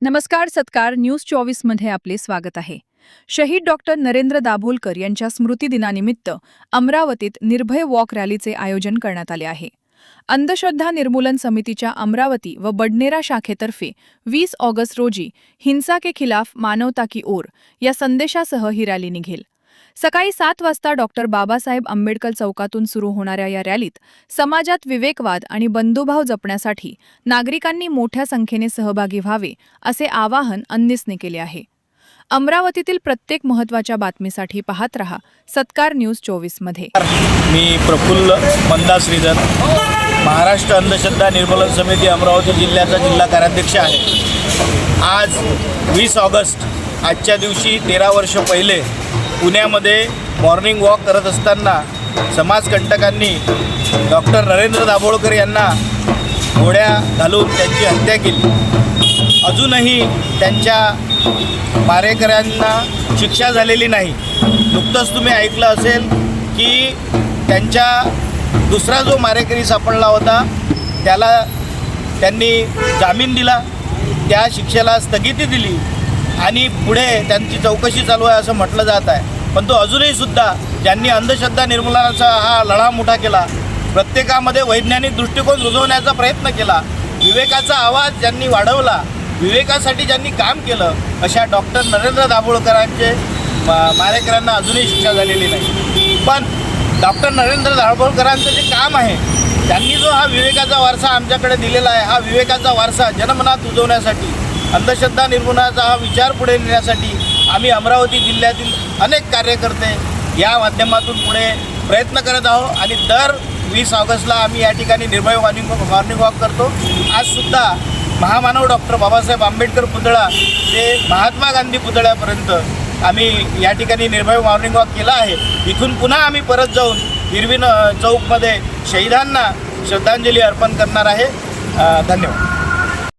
नमस्कार सत्कार न्यूज 24 मध्ये आपले स्वागत आहे। शहीद डॉक्टर नरेंद्र दाभोलकर यांच्या स्मृतिदिनानिमित्त अमरावतीत निर्भय वॉक रॅलीचे आयोजन करण्यात आले आहे। अंधश्रद्धा निर्मूलन समितीच्या अमरावती व बडनेरा शाखेतर्फे 20 ऑगस्ट रोजी हिंसा के खिलाफ मानवता की ओर या संदेशासह ही रॅली निघेल। सकाळी 7 वाजता डॉक्टर बाबासाहेब आंबेडकर चौकातून सुरू होणाऱ्या या रॅलीत समाजात विवेकवाद आणि बंधुभाव जपण्यासाठी नागरिकांनी मोठ्या संख्येने सहभागी व्हावे असे आवाहन अन्निसने केले आहे। अमरावतीतील प्रत्येक महत्त्वाच्या बातमीसाठी पाहत रहा सत्कार न्यूज 24 मध्ये। मी प्रफुल्ल मंदा श्रीधर, महाराष्ट्र अंधश्रद्धा निर्मूलन समिती अमरावती जिल्ह्याचा जिल्हा कार्याध्यक्ष आहे। आज 20 ऑगस्ट आजच्या दिवशी 13 वर्ष पहिले पुण्यामध्ये मॉर्निंग वॉक करत असताना समाजकंटकांनी डॉक्टर नरेंद्र दाभोलकर यांना गोळ्या घालून त्यांची हत्या केली। अजूनही त्यांच्या मारेकऱ्यांना शिक्षा झालेली नाही। नुकतंच तुम्ही ऐकलं असेल की त्यांच्या दुसरा जो मारेकरी सापडला होता त्याला त्यांनी जामीन दिला, त्या शिक्षेला स्थगिती दिली आणि पुढे त्यांची चौकशी चालू आहे असं म्हटलं जात आहे। पण तो अजूनही सुद्धा ज्यांनी अंधश्रद्धा निर्मूलनाचा हा लढा मोठा केला, प्रत्येकामध्ये वैज्ञानिक दृष्टिकोन रुजवण्याचा प्रयत्न केला, विवेकाचा आवाज ज्यांनी वाढवला, विवेकासाठी ज्यांनी काम केलं, अशा डॉक्टर नरेंद्र दाभोलकरांचे मारेकऱ्यांना अजूनही शिक्षा झालेली नाही। पण डॉक्टर नरेंद्र दाभोलकरांचं जे काम आहे, त्यांनी जो हा विवेकाचा वारसा आमच्याकडे दिलेला आहे, हा विवेकाचा वारसा जनमनात रुजवण्यासाठी, अंधश्रद्धा निर्मूलनाचा हा विचार पुढे नेण्यासाठी आम्ही अमरावती जिल्ह्यातील अनेक कार्यकर्ते या माध्यमातून पुढे प्रयत्न करत आहोत आणि दर 20 ऑगस्टला आम्ही या ठिकाणी निर्भय मॉर्निंग वॉक करतो। आजसुद्धा महामानव डॉक्टर बाबासाहेब आंबेडकर पुतळा ते महात्मा गांधी पुतळ्यापर्यंत आम्ही या ठिकाणी निर्भय मॉर्निंग वॉक केला आहे। इथून पुन्हा आम्ही परत जाऊन हिरवी चौकमध्ये शहीदांना श्रद्धांजली अर्पण करणार आहे। धन्यवाद।